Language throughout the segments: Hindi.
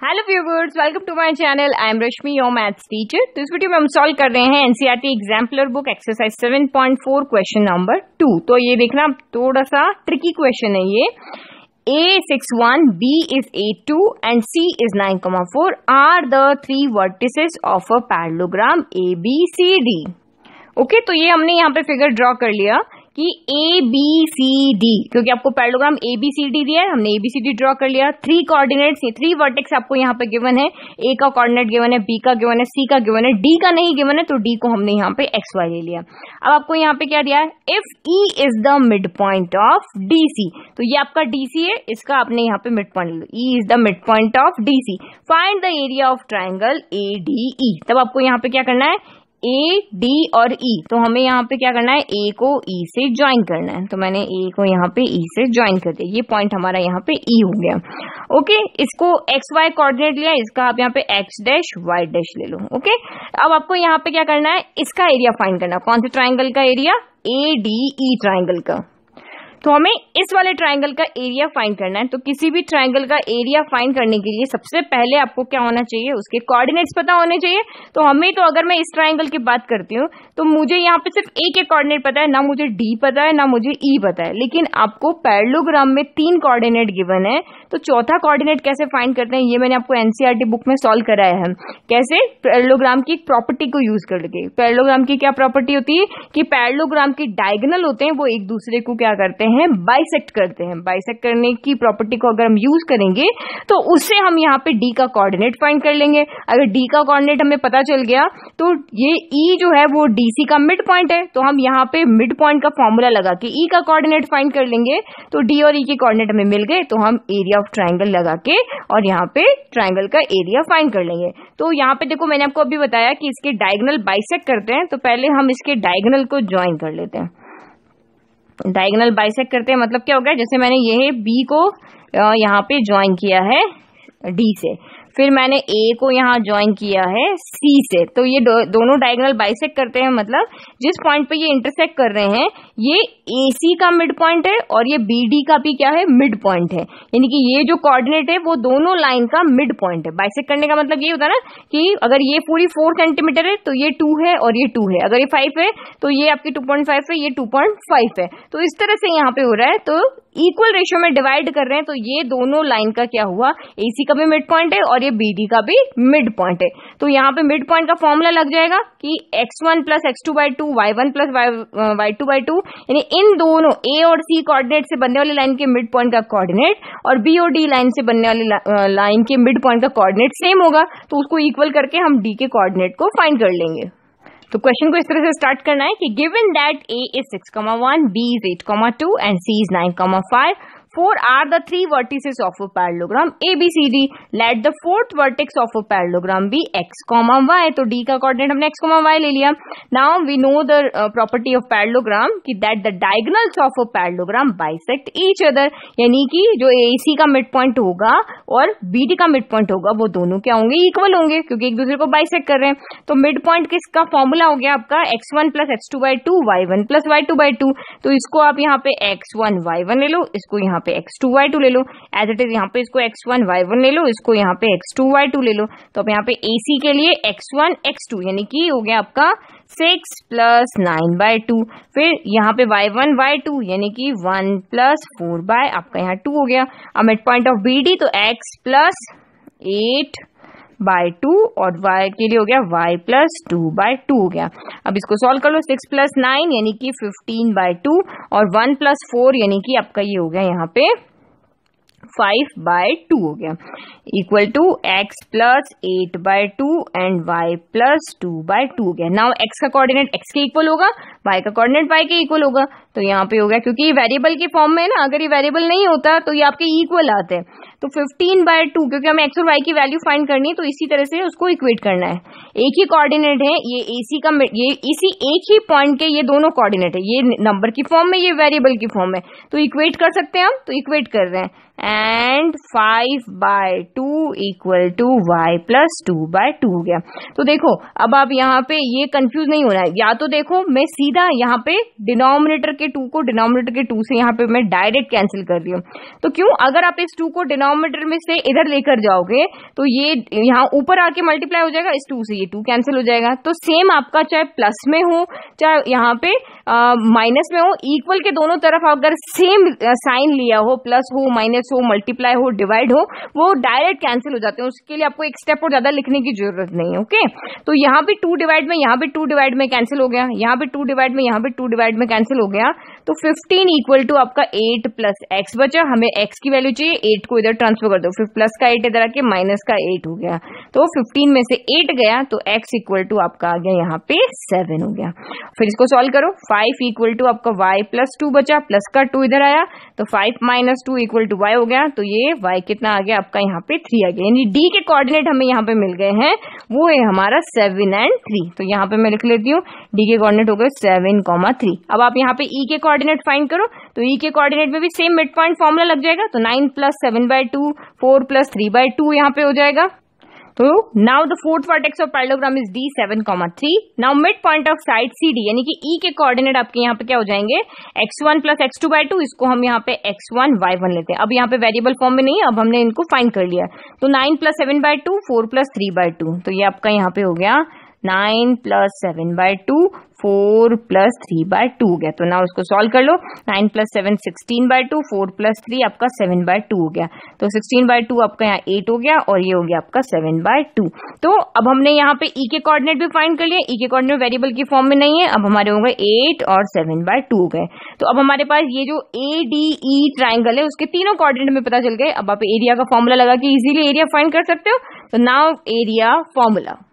Hello viewers, welcome to my channel. I am Rashmi, your maths teacher. तो इस वीडियो में हम सॉल्व कर रहे हैं NCERT exemplar book exercise 7.4 question number 2। तो ये देखना थोड़ा सा ट्रिकी क्वेश्चन है ये। A 6, 1, B is 8, 2 and C is 9, 4 are the three vertices of a parallelogram ABCD। Okay, तो ये हमने यहाँ पे फिगर ड्रॉ कर लिया कि ABCD, क्योंकि आपको पैरेललोग्राम ABCD दिया है, हमने ABCD ड्रॉ कर लिया। 3 कोऑर्डिनेट्स, ये 3 वर्टेक्स आपको यहाँ पे गिवन है। A का कोऑर्डिनेट गिवन है, B का गिवन है, C का गिवन है, D का नहीं गिवन है, तो D को हमने यहाँ पे XY ले लिया। अब आपको यहाँ पे क्या दिया है, if E is the mid point of DC, तो ये आपका DC है, इसका आपने यहाँ पे मिड पॉइंट ले लो। E is the mid point of DC, find the area of triangle ADE। तब आपको यहाँ पे क्या करना है, A, D और E, तो हमें यहाँ पे क्या करना है, A को E से ज्वाइन करना है। तो मैंने A को यहाँ पे E से ज्वाइन कर दिया, ये पॉइंट हमारा यहाँ पे E हो गया। ओके, इसको XY कोऑर्डिनेट लिया, इसका आप यहाँ पे X डैश Y डैश ले लो। ओके, अब आपको यहाँ पे क्या करना है, इसका एरिया फाइंड करना है। कौन से ट्राइंगल का एरिया, ADE ट्राइंगल का। तो हमें इस वाले ट्राइंगल का एरिया फाइंड करना है। तो किसी भी ट्राइंगल का एरिया फाइंड करने के लिए सबसे पहले आपको क्या होना चाहिए, उसके कोऑर्डिनेट्स पता होने चाहिए। तो हमें, तो अगर मैं इस ट्राइंगल की बात करती हूँ तो मुझे यहाँ पे सिर्फ A के कोऑर्डिनेट पता है, ना मुझे D पता है, ना मुझे E पता है। लेकिन आपको पैरेललोग्राम में 3 कोऑर्डिनेट गिवन है, तो चौथा कोऑर्डिनेट कैसे फाइंड करते हैं, ये मैंने आपको एनसीईआरटी बुक में सॉल्व कराया है। कैसे, पैरेललोग्राम की प्रॉपर्टी को यूज करके। पैरेललोग्राम की क्या प्रॉपर्टी होती है कि पैरेललोग्राम के डायगोनल होते हैं, वो एक दूसरे को क्या करते हैं, बाइसेक्ट करते हैं। बाइसेक्ट करने की प्रॉपर्टी को अगर हम यूज करेंगे तो उससे हम यहाँ पे D का कोऑर्डिनेट फाइंड कर लेंगे। अगर D का कोऑर्डिनेट हमें पता चल गया तो ये E जो है वो DC का मिड पॉइंट है, तो हम यहाँ पे मिड पॉइंट का फॉर्मूला लगा के E का कोऑर्डिनेट फाइंड कर लेंगे। तो D और E के कोऑर्डिनेट हमें मिल गए, तो हम एरिया ऑफ ट्राइंगल लगा के और यहाँ पे ट्राइंगल का एरिया फाइंड कर लेंगे। तो यहाँ पे देखो, मैंने आपको अभी बताया कि इसके डायगोनल बाइसेक्ट करते हैं, तो पहले हम इसके डायगोनल को ज्वाइन कर लेते हैं। डायगोनल बाइसेक्ट करते हैं मतलब क्या हो गया, जैसे मैंने ये B को यहाँ पे ज्वाइन किया है D से, फिर मैंने A को यहाँ ज्वाइन किया है C से, तो ये दोनों डायगोनल बाइसेक्ट करते हैं। मतलब जिस पॉइंट पे ये इंटरसेक्ट कर रहे हैं, ये AC का मिड पॉइंट है और ये BD का भी क्या है, मिड पॉइंट है। यानी कि ये जो कोऑर्डिनेट है वो दोनों लाइन का मिड पॉइंट है। बाइसेक्ट करने का मतलब ये होता है ना कि अगर ये पूरी 4 सेंटीमीटर है तो ये 2 है और ये 2 है, अगर ये 5 है तो ये आपकी 2.5 है, ये 2.5 है। तो इस तरह से यहाँ पे हो रहा है, तो इक्वल रेशियो में डिवाइड कर रहे हैं, तो ये दोनों लाइन का क्या हुआ, AC का भी मिड पॉइंट है और ये BD का भी मिड पॉइंट है। तो यहाँ पे मिड पॉइंट का फॉर्मूला लग जाएगा कि x1 plus x2/2 y1 plus y2/2, यानी इन दोनों A और C कोऑर्डिनेट से बनने वाली लाइन के मिड पॉइंट का कोऑर्डिनेट और B और D लाइन से बनने वाली लाइन के मिड पॉइंट का कोऑर्डिनेट सेम होगा, तो उसको इक्वल करके हम D के कोऑर्डिनेट को फाइंड कर लेंगे। तो क्वेश्चन को इस तरह से स्टार्ट करना है कि given that A is 6, 1, B is 8, 2 and C is 9, 4 are the 3 vertices of a parallelogram ABCD. Let the 4th vertex of a parallelogram be x, y. तो D का कोऑर्डिनेट हमने x, y ले लिया। Now we know the property of parallelogram कि that the diagonals of a parallelogram bisect each other, यानी कि जो AC का मिड पॉइंट होगा और BD का मिड पॉइंट होगा वो दोनों क्या होंगे, इक्वल होंगे, क्योंकि एक दूसरे को बाइसेक्ट कर रहे हैं। तो मिड पॉइंट किसका फॉर्मूला हो गया आपका, x1 plus x2/2 y1 plus y2/2। तो इसको आप यहाँ पे x1 y1 ले लो, इसको यहाँ पे x2 y2 ले लो, एज इट इज यहाँ पे इसको x1 y1 ले लो, इसको यहाँ पे x2 y2 ले लो। तो अब यहाँ पे AC के लिए x1 x2 यानी कि हो गया आपका 6 प्लस 9/2, फिर यहाँ पे y1 y2 यानी कि 1 प्लस 4 आपका यहाँ 2 हो गया। अब मिड पॉइंट ऑफ BD तो x प्लस 8/2 और y के लिए हो गया y प्लस 2/2 हो गया। अब इसको सॉल्व कर लो, 6 प्लस 9 यानी कि 15/2 और 1 प्लस 4 यानी कि आपका ये हो गया यहाँ पे 5/2 हो गया, equal to x plus 8/2 and y plus 2/2 हो गया। नाउ x का कोऑर्डिनेट x के इक्वल होगा, y का कोऑर्डिनेट y के इक्वल होगा। तो यहाँ पे हो गया, क्योंकि ये वेरिएबल के फॉर्म में है ना, अगर ये वेरिएबल नहीं होता तो ये आपके इक्वल आते हैं। तो 15/2, क्योंकि हमें x और y की वैल्यू फाइंड करनी है, तो इसी तरह से उसको इक्वेट करना है। एक ही कोऑर्डिनेट है, ये AC का, ये इसी एक ही पॉइंट के ये दोनों कोऑर्डिनेट है, ये नंबर की फॉर्म में, ये वेरिएबल की फॉर्म में, तो इक्वेट कर सकते हैं हम। तो इक्वेट कर रहे हैं, and 5/2 equal to y plus 2/2 हो गया। तो देखो, अब आप यहाँ पे ये कंफ्यूज नहीं होना है, या तो देखो मैं सीधा यहाँ पे डिनोमिनेटर के के 2 को डिनोमिनेटर के 2 से यहाँ पे मैं डायरेक्ट कैंसिल कर रही हूँ। तो क्यों, अगर आप इस 2 को डिनोमिनेटर में से इधर लेकर जाओगे तो ये यहाँ ऊपर आके मल्टीप्लाई हो जाएगा, इस 2 से ये 2 कैंसिल हो जाएगा। तो सेम आपका चाहे प्लस में हो चाहे यहाँ पे माइनस में हो, इक्वल के दोनों तरफ अगर सेम साइन लिया हो, प्लस हो माइनस हो मल्टीप्लाई हो डिवाइड हो, वो डायरेक्ट कैंसिल हो जाते हैं। उसके लिए आपको एक स्टेप और ज्यादा लिखने की जरूरत नहीं है। ओके, तो यहाँ पे 2 डिवाइड में, यहाँ पे 2 डिवाइड में कैंसिल हो गया, यहाँ पे 2 डिवाइड में, यहाँ पे 2 डिवाइड में कैंसिल हो गया। तो 15 इक्वल टू आपका 8 प्लस एक्स बचा। हमें एक्स की वैल्यू चाहिए, 8 को इधर ट्रांसफर कर दो, फिर प्लस का 8 इधर आके माइनस का 8 हो गया। तो 15 में से 8 गया तो एक्स इक्वल टू आपका आ गया यहाँ पे 7 हो गया। फिर इसको सॉल्व करो, 5 इक्वल टू आपका y प्लस 2 बचा, प्लस का 2 इधर आया तो 5 माइनस 2 इक्वल टू y हो गया। तो ये y कितना आ गया आपका यहाँ पे 3 आ गया, यानी d के कोऑर्डिनेट हमें यहाँ पे मिल गए हैं, वो है हमारा 7 and 3। तो यहाँ पे मैं लिख लेती हूँ d के कोऑर्डिनेट हो गए 7, 3। अब आप यहाँ पे e के कोऑर्डिनेट फाइंड करो, तो e के कोऑर्डिनेट में भी सेम मिड पॉइंट फॉर्मूला लग जाएगा। तो 9 प्लस 7/2, 4 प्लस 3/2 यहाँ पे हो जाएगा। तो now the fourth vertex of parallelogram is d 7, 3। Now mid point of side CD, यानी कि E के कोऑर्डिनेट आपके यहाँ पे क्या हो जाएंगे, x1 प्लस x2/2, इसको हम यहाँ पे x1 y1 लेते हैं। अब यहाँ पे वेरिएबल फॉर्म में नहीं है, अब हमने इनको फाइंड कर लिया। तो 9 प्लस 7/2, 4 प्लस 3/2, तो ये आपका यहाँ पे हो गया 9 प्लस 7/2, 4 प्लस 3/2 हो गया। तो ना उसको सॉल्व कर लो, 9 प्लस 7 16/2, 4 प्लस 3 आपका 7/2 हो गया। तो 16/2 आपका यहाँ 8 हो गया और ये हो गया आपका 7/2। तो अब हमने यहाँ पे ई के कोऑर्डिनेट भी फाइंड कर लिया, ई के कोऑर्डिनेट वेरिएबल की फॉर्म में नहीं है। अब हमारे हो गए 8 और 7/2 हो गए। तो अब हमारे पास ये जो ADE ट्राइंगल है उसके तीनों कोऑर्डिनेट में पता चल गए। अब आप एरिया का फॉर्मूला लगा के इजीली एरिया फाइंड कर सकते हो। तो नाउ एरिया फॉर्मूला,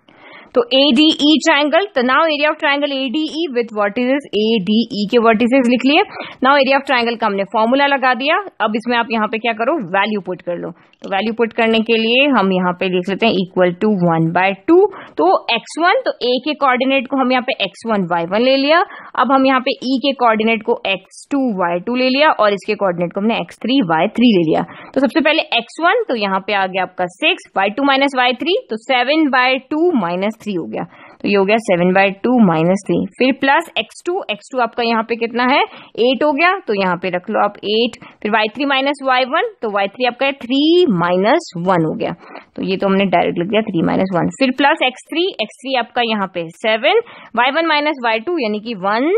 तो ADE ट्राइंगल, तो now area of triangle ADE with vertices ADE के वर्टिसेस लिख लिए। नाउ एरिया ऑफ ट्राइंगल का हमने फॉर्मूला लगा दिया। अब इसमें आप यहाँ पे क्या करो, वैल्यू पुट कर लो। तो वैल्यू पुट करने के लिए हम यहाँ पे लिख लेते हैं इक्वल टू 1/2। तो x1, तो A के कोऑर्डिनेट को हम यहाँ पे x1 y1 ले लिया। अब हम यहाँ पे E के कोऑर्डिनेट को x2 y2 ले लिया और इसके कोऑर्डिनेट को हमने x3 y3 ले लिया। तो सबसे पहले x1, तो यहाँ पे आ गया आपका 6, y2 माइनस y3, तो 7/2 माइनस 3 हो गया। तो ये हो गया 7/2 माइनस 3। फिर प्लस x2 आपका यहाँ पे कितना है 8 हो गया, तो यहाँ पे रख लो आप 8। फिर y3 माइनस y1, तो y3 आपका है 3 माइनस 1 हो गया। तो ये तो हमने डायरेक्ट लिख दिया 3 माइनस 1। फिर प्लस x3 आपका यहाँ पे 7, y1 माइनस y2 यानी कि 1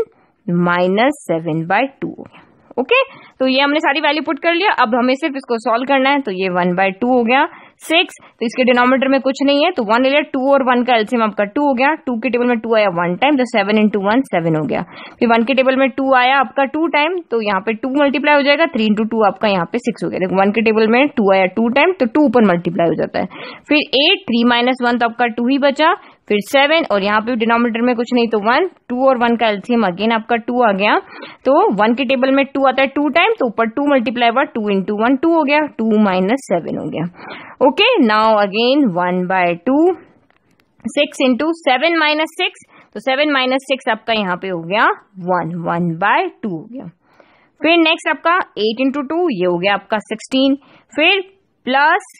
माइनस 7/2 हो गया। ओके, तो ये हमने सारी वैल्यू पुट कर लिया। अब हमें सिर्फ इसको सॉल्व करना है। तो ये 1/2 हो गया। 6, तो इसके डिनोमिनेटर में कुछ नहीं है, तो 1 ले लिया। 2 और 1 का एलसीएम आपका 2 हो गया। 2 के टेबल में 2 आया 1 टाइम, तो 7 इंटू 1 7 हो गया। फिर 1 के टेबल में 2 आया आपका 2 टाइम, तो यहाँ पे 2 मल्टीप्लाई हो जाएगा। 3 इंटू 2 आपका यहाँ पे 6 हो गया। देखो 1 के टेबल में 2 आया 2 टाइम, तो 2 ऊपर मल्टीप्लाई हो जाता है। फिर 8, 3 माइनस 1, तो आपका 2 ही बचा। फिर 7, और यहाँ पे डिनोमिनेटर में कुछ नहीं, तो 1, 2 और 1 का एलसीएम अगेन आपका 2 आ गया। तो 1 के टेबल में 2 आता है 2 टाइम, तो ऊपर 2 मल्टीप्लाई हुआ, 2 इंटू 1 2 हो गया, 2 माइनस 7 हो गया। Okay, now again 1/2, 6 into 7 minus 6, तो 7 माइनस 6 आपका यहाँ पे हो गया 1/2 हो गया। फिर नेक्स्ट आपका 8 इंटू 2, ये हो गया आपका 16। फिर प्लस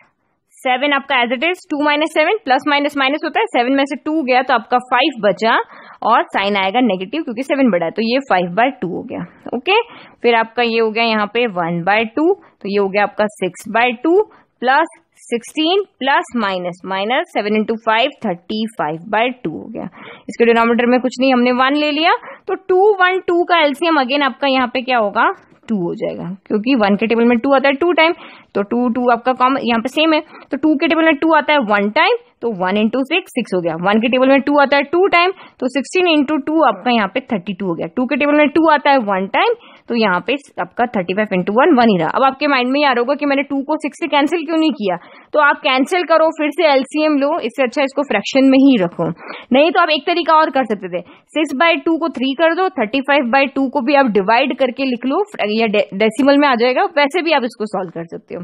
7 आपका as it is, 2 minus 7, plus minus minus होता है, 7 में से 2 गया तो आपका 5 बचा और साइन आएगा नेगेटिव क्योंकि 7 बड़ा है, तो ये 5/2 हो गया। ओके, फिर आपका ये हो गया यहाँ पे 1/2, तो ये हो गया आपका 6/2 plus 16 plus minus minus 7 into 5 35/2 हो गया। इसके डिनोमिनेटर में कुछ नहीं, हमने 1 ले लिया, तो 2 1 2 का एलसीएम अगेन आपका यहाँ पे क्या होगा 2 हो जाएगा, क्योंकि 1 के टेबल में 2 आता है 2 टाइम, तो 2 2 आपका कॉमन यहाँ पे सेम है। तो 2 के टेबल में 2 आता है 1 टाइम, तो 1 इंटू 6 हो गया। 1 के टेबल में 2 आता है 2 टाइम, तो 16 इंटू 2 आपका यहाँ पे 32 हो गया। 2 के टेबल में 2 आता है 1 टाइम, तो यहाँ पे आपका 35 इंटू 1 ही रहा। अब आपके माइंड में ये आ रहा होगा कि मैंने 2 को 6 से कैंसिल क्यों नहीं किया, तो आप कैंसिल करो, फिर से एलसीएम लो, इससे अच्छा इसको फ्रैक्शन में ही रखो। नहीं तो आप एक तरीका और कर सकते थे, 6/2 को 3 कर दो, 35/2 को भी आप डिवाइड करके लिख लो या डेसिमल में आ जाएगा, वैसे भी आप इसको सॉल्व कर सकते हो।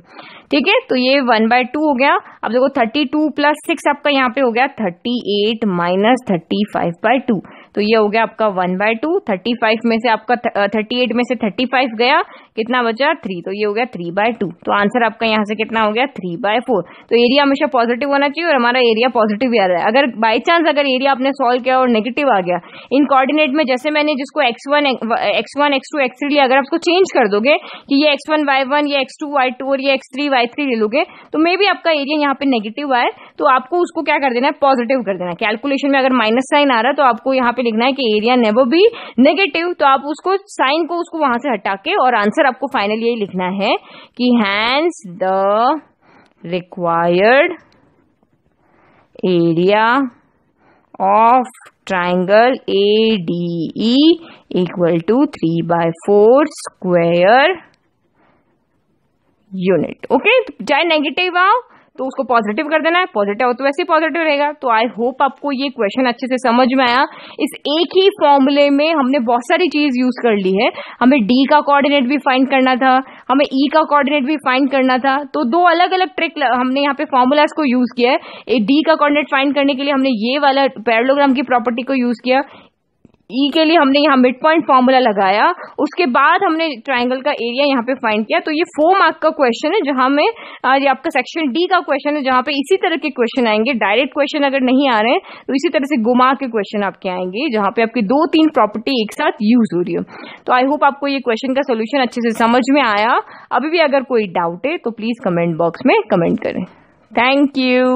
ठीक है, तो ये 1/2 हो गया। अब देखो 32 प्लस 6 आपका यहाँ पे हो गया 38 माइनस 35/2, तो ये हो गया आपका 1/2, 35 में से आपका 38 में से 35 गया, कितना बचा 3, तो ये हो गया 3/2। तो आंसर आपका यहाँ से कितना हो गया 3/4। तो एरिया हमेशा पॉजिटिव होना चाहिए और हमारा एरिया पॉजिटिव ही आ रहा है। अगर बाई चांस अगर एरिया आपने सॉल्व किया और नेगेटिव आ गया इन कोऑर्डिनेट में, जैसे मैंने जिसको x1 x2 x3 लिया, अगर आप उसको चेंज कर दोगे कि ये x1 y1, ये x2 y2 और ये x3 y3 ले लोगे, तो मे भी आपका एरिया यहाँ पे नेगेटिव आए, तो आपको उसको क्या कर देना है, पॉजिटिव कर देना है। कैलकुलेशन में अगर माइनस साइन आ रहा है तो आपको यहाँ पे लिखना है कि एरिया नेवर बी नेगेटिव, तो आप उसको साइन को उसको वहां से हटा के और आंसर आपको फाइनली यही लिखना है कि hence the required area of triangle ADE equal to 3/4 square unit. Okay, चाहे नेगेटिव आओ तो उसको पॉजिटिव कर देना है, पॉजिटिव हो तो वैसे पॉजिटिव रहेगा। तो आई होप आपको ये क्वेश्चन अच्छे से समझ में आया। इस एक ही फॉर्मूले में हमने बहुत सारी चीज यूज कर ली है। हमें डी का कोऑर्डिनेट भी फाइंड करना था, हमें ई का कोऑर्डिनेट भी फाइंड करना था, तो दो अलग अलग ट्रिक हमने यहाँ पे फॉर्मूलाज को यूज किया है। डी का कोऑर्डिनेट फाइंड करने के लिए हमने ये वाला पैरेललोग्राम की प्रॉपर्टी को यूज किया, ई के लिए हमने यहाँ मिड पॉइंट फॉर्मूला लगाया, उसके बाद हमने ट्राइंगल का एरिया यहाँ पे फाइंड किया। तो ये 4 मार्क का क्वेश्चन है, जहां में ये आपका सेक्शन डी का क्वेश्चन है, जहां पे इसी तरह के क्वेश्चन आएंगे। डायरेक्ट क्वेश्चन अगर नहीं आ रहे हैं तो इसी तरह से घुमा के क्वेश्चन आपके आएंगे, जहां पे आपकी 2-3 प्रॉपर्टी एक साथ यूज हो रही है। तो आई होप आपको ये क्वेश्चन का सोल्यूशन अच्छे से समझ में आया। अभी भी अगर कोई डाउट है तो प्लीज कमेंट बॉक्स में कमेंट करें। Thank you.